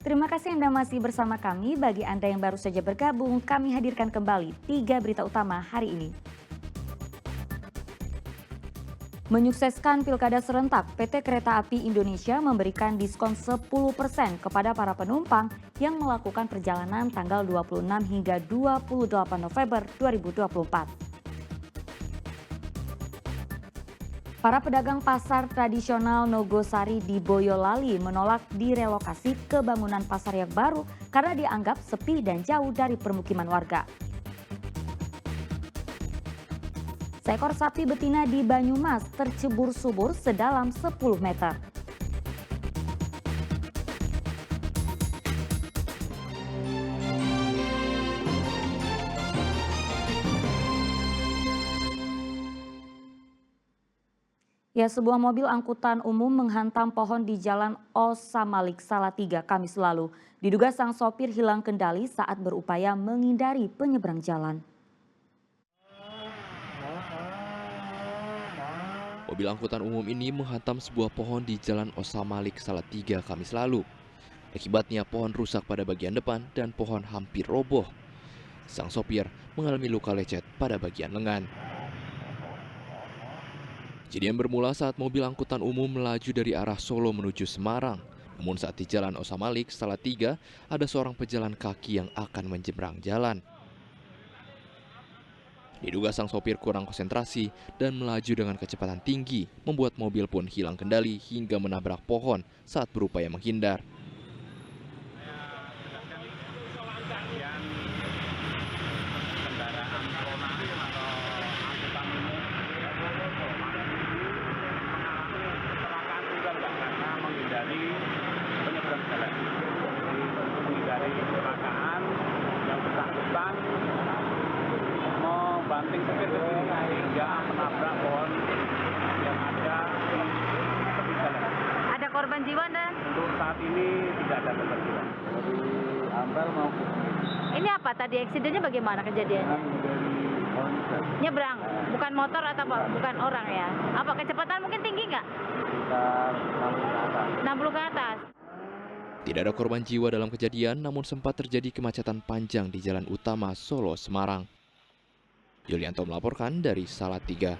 Terima kasih Anda masih bersama kami. Bagi Anda yang baru saja bergabung, kami hadirkan kembali 3 berita utama hari ini. Menyukseskan Pilkada serentak, PT Kereta Api Indonesia memberikan diskon 10% kepada para penumpang yang melakukan perjalanan tanggal 26 hingga 28 November 2024. Para pedagang pasar tradisional Nogosari di Boyolali menolak direlokasi ke bangunan pasar yang baru karena dianggap sepi dan jauh dari permukiman warga. Seekor sapi betina di Banyumas tercebur subur sedalam 10 meter. Ya, sebuah mobil angkutan umum menghantam pohon di Jalan Osamalik Salatiga Kamis lalu. Diduga sang sopir hilang kendali saat berupaya menghindari penyeberang jalan. Mobil angkutan umum ini menghantam sebuah pohon di Jalan Osamalik Salatiga Kamis lalu. Akibatnya pohon rusak pada bagian depan dan pohon hampir roboh. Sang sopir mengalami luka lecet pada bagian lengan. Kejadian bermula saat mobil angkutan umum melaju dari arah Solo menuju Semarang. Namun saat di Jalan Osamalik Salatiga, ada seorang pejalan kaki yang akan menyeberang jalan. Diduga sang sopir kurang konsentrasi dan melaju dengan kecepatan tinggi, membuat mobil pun hilang kendali hingga menabrak pohon saat berupaya menghindar. Menghindari kecelakaan yang bersangkutan membanting setir ke sini hingga menabrak pohon yang ada di tepi jalan. Ada korban jiwa dan? Untuk saat ini tidak ada korban jiwa. Dari Ampel mau ke Ini apa tadi eksidennya bagaimana kejadiannya? dari Onset Nyebrang, bukan motor atau bukan orang ya? Apa kecepatan mungkin tinggi nggak? sekitar 60 ke atas. 60 ke atas. Tidak ada korban jiwa dalam kejadian, namun sempat terjadi kemacetan panjang di jalan utama Solo-Semarang. Yulianto melaporkan dari Salatiga.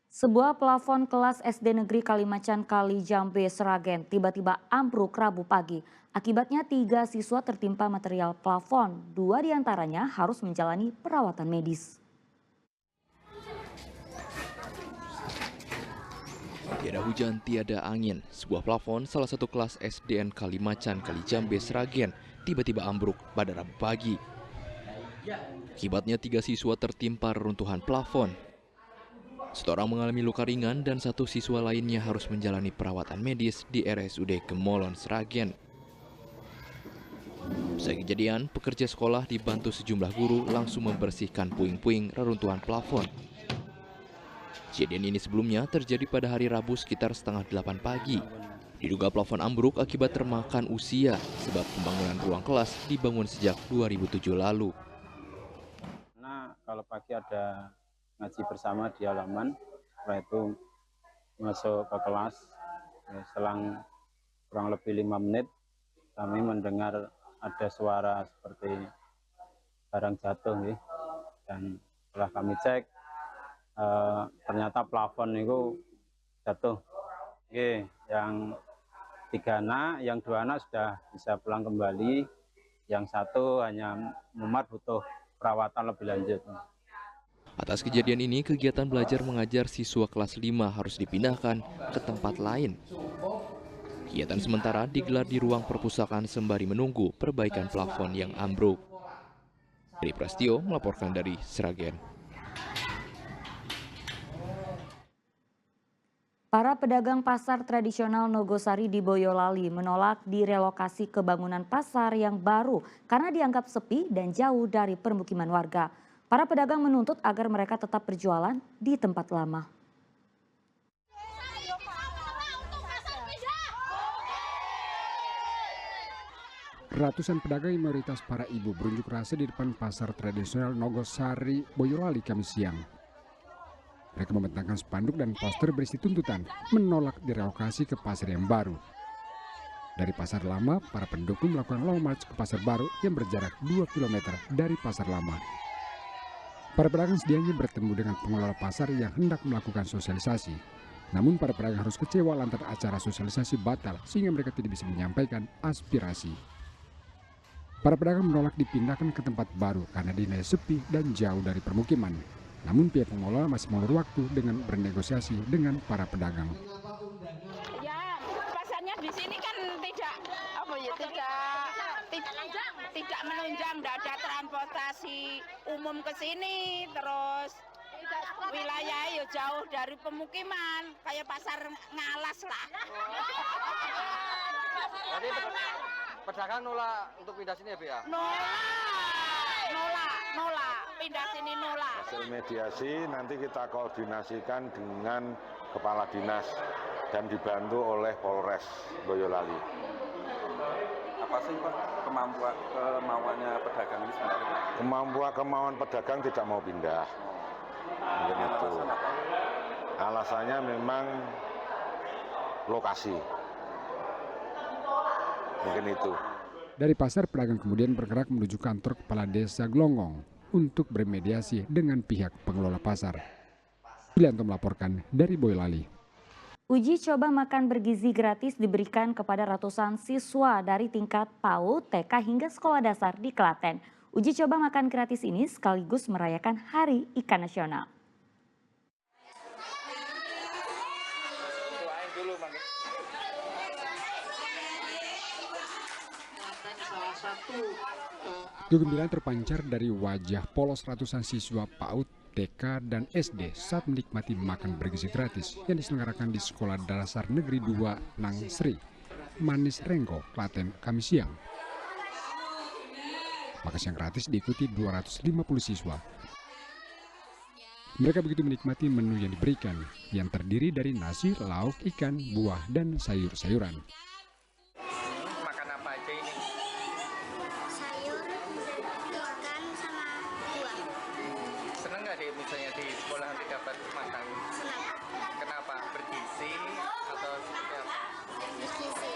Sebuah plafon kelas SD Negeri Kalimacan Kalijambe Sragen tiba-tiba ambruk Rabu pagi. Akibatnya 3 siswa tertimpa material plafon. 2 diantaranya harus menjalani perawatan medis. Tiada hujan, tiada angin. Sebuah plafon salah satu kelas SDN Kalimacan Kalijambe Sragen tiba-tiba ambruk pada Rabu pagi. Akibatnya 3 siswa tertimpa reruntuhan plafon. 1 orang mengalami luka ringan dan 1 siswa lainnya harus menjalani perawatan medis di RSUD Gemolon Sragen. Usai kejadian, pekerja sekolah dibantu sejumlah guru langsung membersihkan puing-puing reruntuhan plafon. Kejadian ini sebelumnya terjadi pada hari Rabu sekitar setengah 8 pagi. Diduga plafon ambruk akibat termakan usia sebab pembangunan ruang kelas dibangun sejak 2007 lalu. Nah, kalau pagi ada ngaji bersama di halaman, setelah itu masuk ke kelas. Selang kurang lebih 5 menit, kami mendengar ada suara seperti barang jatuh, dan setelah kami cek, ternyata plafon itu jatuh. Yang 3 anak, yang 2 anak sudah bisa pulang kembali, yang 1 hanya memar butuh perawatan lebih lanjut. Atas kejadian ini, kegiatan belajar mengajar siswa kelas 5 harus dipindahkan ke tempat lain. Kegiatan sementara digelar di ruang perpustakaan sembari menunggu perbaikan plafon yang ambruk. Tri Prastio melaporkan dari Sragen. Para pedagang pasar tradisional Nogosari di Boyolali menolak direlokasi ke bangunan pasar yang baru karena dianggap sepi dan jauh dari permukiman warga. Para pedagang menuntut agar mereka tetap berjualan di tempat lama. Ratusan pedagang mayoritas para ibu berunjuk rasa di depan pasar tradisional Nogosari, Boyolali Kamis siang. Mereka membentangkan spanduk dan poster berisi tuntutan menolak direlokasi ke pasar yang baru. Dari pasar lama, para pendukung melakukan long march ke pasar baru yang berjarak 2 km dari pasar lama. Para pedagang sedianya bertemu dengan pengelola pasar yang hendak melakukan sosialisasi. Namun para pedagang harus kecewa lantaran acara sosialisasi batal sehingga mereka tidak bisa menyampaikan aspirasi. Para pedagang menolak dipindahkan ke tempat baru karena dinilai sepi dan jauh dari permukiman. Namun pihak pengelola masih mengulur waktu dengan bernegosiasi dengan para pedagang. Ya, pasarnya di sini kan tidak menunjang, tidak ada transportasi umum ke sini, terus wilayah ya jauh dari pemukiman, kayak pasar Ngalas lah. Jadi pedagang nolak untuk pindah sini ya, Bu ya? Nolak, pindah sini nolak. Hasil mediasi nanti kita koordinasikan dengan Kepala Dinas dan dibantu oleh Polres Boyolali. Apa sih Pak kemauannya pedagang ini sebenarnya? Kemauan pedagang tidak mau pindah. Mungkin itu. Alasannya memang lokasi. Mungkin itu. Dari pasar, pedagang kemudian bergerak menuju kantor Kepala Desa Glonggong untuk bermediasi dengan pihak pengelola pasar. Yulianto melaporkan dari Boyolali. Uji coba makan bergizi gratis diberikan kepada ratusan siswa dari tingkat PAUD, TK hingga sekolah dasar di Klaten. Uji coba makan gratis ini sekaligus merayakan Hari Ikan Nasional. Kegembiraan terpancar dari wajah polos ratusan siswa PAUD, TK, dan SD saat menikmati makan bergizi gratis yang diselenggarakan di Sekolah Dasar Negeri 2 Nang Sri, Manis Renggo, Klaten, Kamis siang. Makan siang gratis diikuti 250 siswa. Mereka begitu menikmati menu yang diberikan, yang terdiri dari nasi, lauk, ikan, buah, dan sayur-sayuran. Makan apa aja ini? Sayur, ikan, sama buah. Seneng nggak deh misalnya di sekolah nanti dapat makan? Senang. Kenapa? Bergizi atau seperti apa? Bergizi.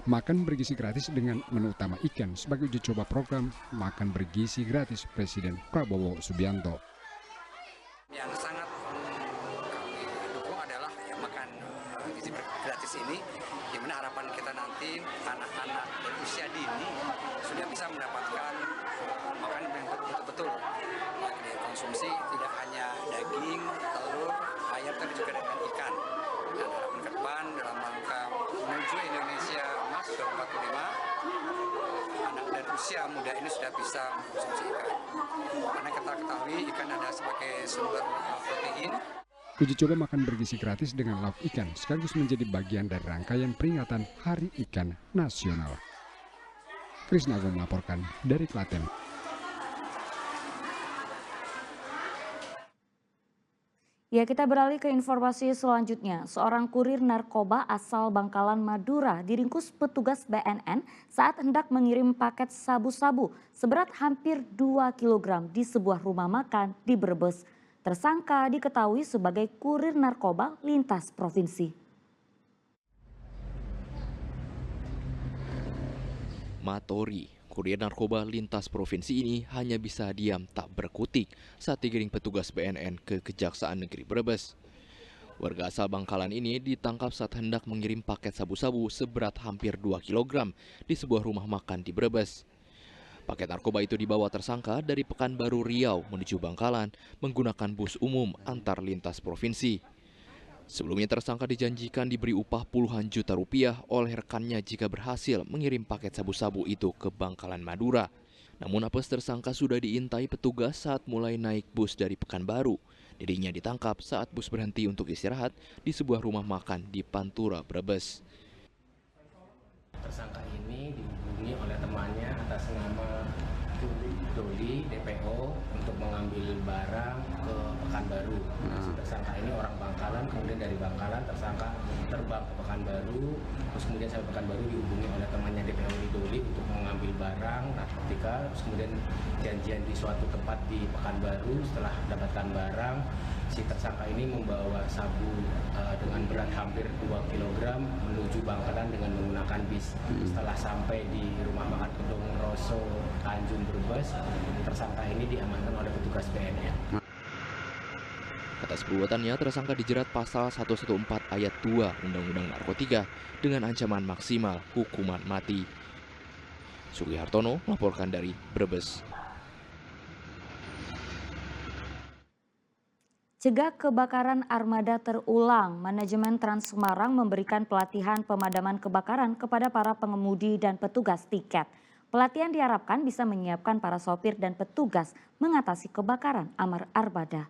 Makan bergizi gratis dengan menu utama ikan sebagai uji coba program Makan Bergizi Gratis Presiden Prabowo Subianto. Yang sangat kami dukung adalah makan gizi gratis ini, di mana harapan kita nanti anak-anak dari usia dini sudah bisa mendapatkan makanan yang betul-betul dikonsumsi, tidak hanya daging, telur, ayam, tapi juga dengan ikan. Dan harapan ke depan dalam rangka menuju Indonesia Emas 2045, anak dan usia muda ini sudah bisa mengkonsumsi ikan. Karena kita ketahui ikan ada sebagai sumber protein. Uji coba makan bergizi gratis dengan lauk ikan sekaligus menjadi bagian dari rangkaian peringatan Hari Ikan Nasional. Krisna Agung melaporkan dari Klaten. Ya, kita beralih ke informasi selanjutnya. Seorang kurir narkoba asal Bangkalan, Madura diringkus petugas BNN saat hendak mengirim paket sabu-sabu seberat hampir 2 kg di sebuah rumah makan di Brebes. Tersangka diketahui sebagai kurir narkoba lintas provinsi. Matori, kurir narkoba lintas provinsi ini hanya bisa diam tak berkutik saat digiring petugas BNN ke Kejaksaan Negeri Brebes. Warga asal Bangkalan ini ditangkap saat hendak mengirim paket sabu-sabu seberat hampir 2 kg di sebuah rumah makan di Brebes. Paket narkoba itu dibawa tersangka dari Pekanbaru Riau menuju Bangkalan menggunakan bus umum antar lintas provinsi. Sebelumnya tersangka dijanjikan diberi upah puluhan juta rupiah oleh rekannya jika berhasil mengirim paket sabu-sabu itu ke Bangkalan, Madura. Namun apes tersangka sudah diintai petugas saat mulai naik bus dari Pekanbaru. Dirinya ditangkap saat bus berhenti untuk istirahat di sebuah rumah makan di Pantura, Brebes. Tersangka ini dihubungi oleh temannya atas nama Doli, DPO untuk mengambil barang ke Pekanbaru. Si tersangka ini orang Bangkalan, kemudian dari Bangkalan tersangka terbang ke Pekanbaru, terus kemudian sampai Pekanbaru dihubungi oleh temannya DPO di Doli untuk mengambil barang narkotika, terus kemudian janjian di suatu tempat di Pekanbaru. Setelah mendapatkan barang, si tersangka ini membawa sabu dengan berat hampir 2 kg menuju Bangkalan dengan menggunakan bis. Setelah sampai di rumah makan Kedung Roso, Tanjung Brebes, tersangka ini diamankan oleh petugas BNN. Atas perbuatannya, tersangka dijerat pasal 114 ayat 2 Undang-Undang Narkotika dengan ancaman maksimal hukuman mati. Sugi Hartono melaporkan dari Brebes. Cegah kebakaran armada terulang, manajemen Trans Semarang memberikan pelatihan pemadaman kebakaran kepada para pengemudi dan petugas tiket. Pelatihan diharapkan bisa menyiapkan para sopir dan petugas mengatasi kebakaran armada.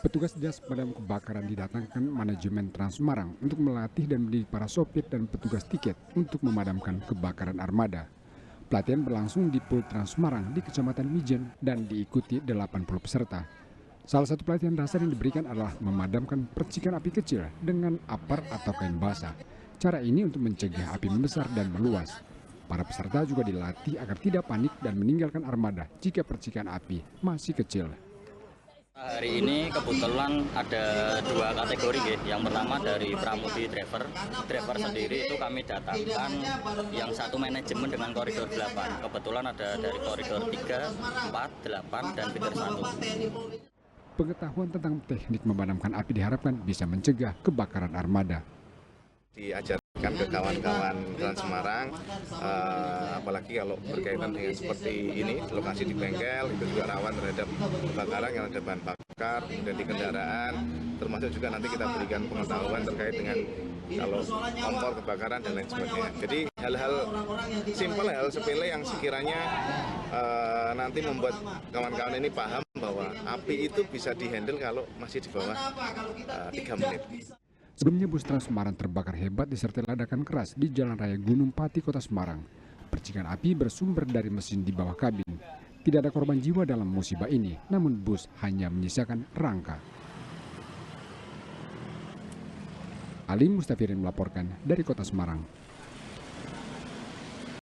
Petugas Dinas Pemadam Kebakaran didatangkan manajemen Trans Semarang untuk melatih dan mendidik para sopir dan petugas tiket untuk memadamkan kebakaran armada. Pelatihan berlangsung di Pul Trans Semarang di Kecamatan Mijen dan diikuti 80 peserta. Salah satu pelatihan dasar yang diberikan adalah memadamkan percikan api kecil dengan apar atau kain basah. Cara ini untuk mencegah api membesar dan meluas. Para peserta juga dilatih agar tidak panik dan meninggalkan armada jika percikan api masih kecil. Hari ini kebetulan ada 2 kategori, yang pertama dari pramudi driver sendiri itu kami datangkan yang satu manajemen dengan koridor 8, kebetulan ada dari koridor 3, 4, 8 dan fitur 1. Pengetahuan tentang teknik memadamkan api diharapkan bisa mencegah kebakaran armada. Diajarkan ke kawan-kawan Trans Semarang, apalagi kalau berkaitan dengan seperti ini, lokasi di bengkel itu juga rawan terhadap kebakaran yang ada bahan bakar, kemudian di kendaraan, termasuk juga nanti kita berikan pengetahuan terkait dengan kalau kompor kebakaran dan lain sebagainya. Jadi hal-hal simpel, hal sepele yang sekiranya nanti membuat kawan-kawan ini paham bahwa api itu bisa dihandle kalau masih di bawah 3 menit. Sebelumnya bus Trans Semarang terbakar hebat disertai ledakan keras di Jalan Raya Gunung Pati, Kota Semarang. Percikan api bersumber dari mesin di bawah kabin. Tidak ada korban jiwa dalam musibah ini, namun bus hanya menyisakan rangka. Ali Mustafirin melaporkan dari Kota Semarang.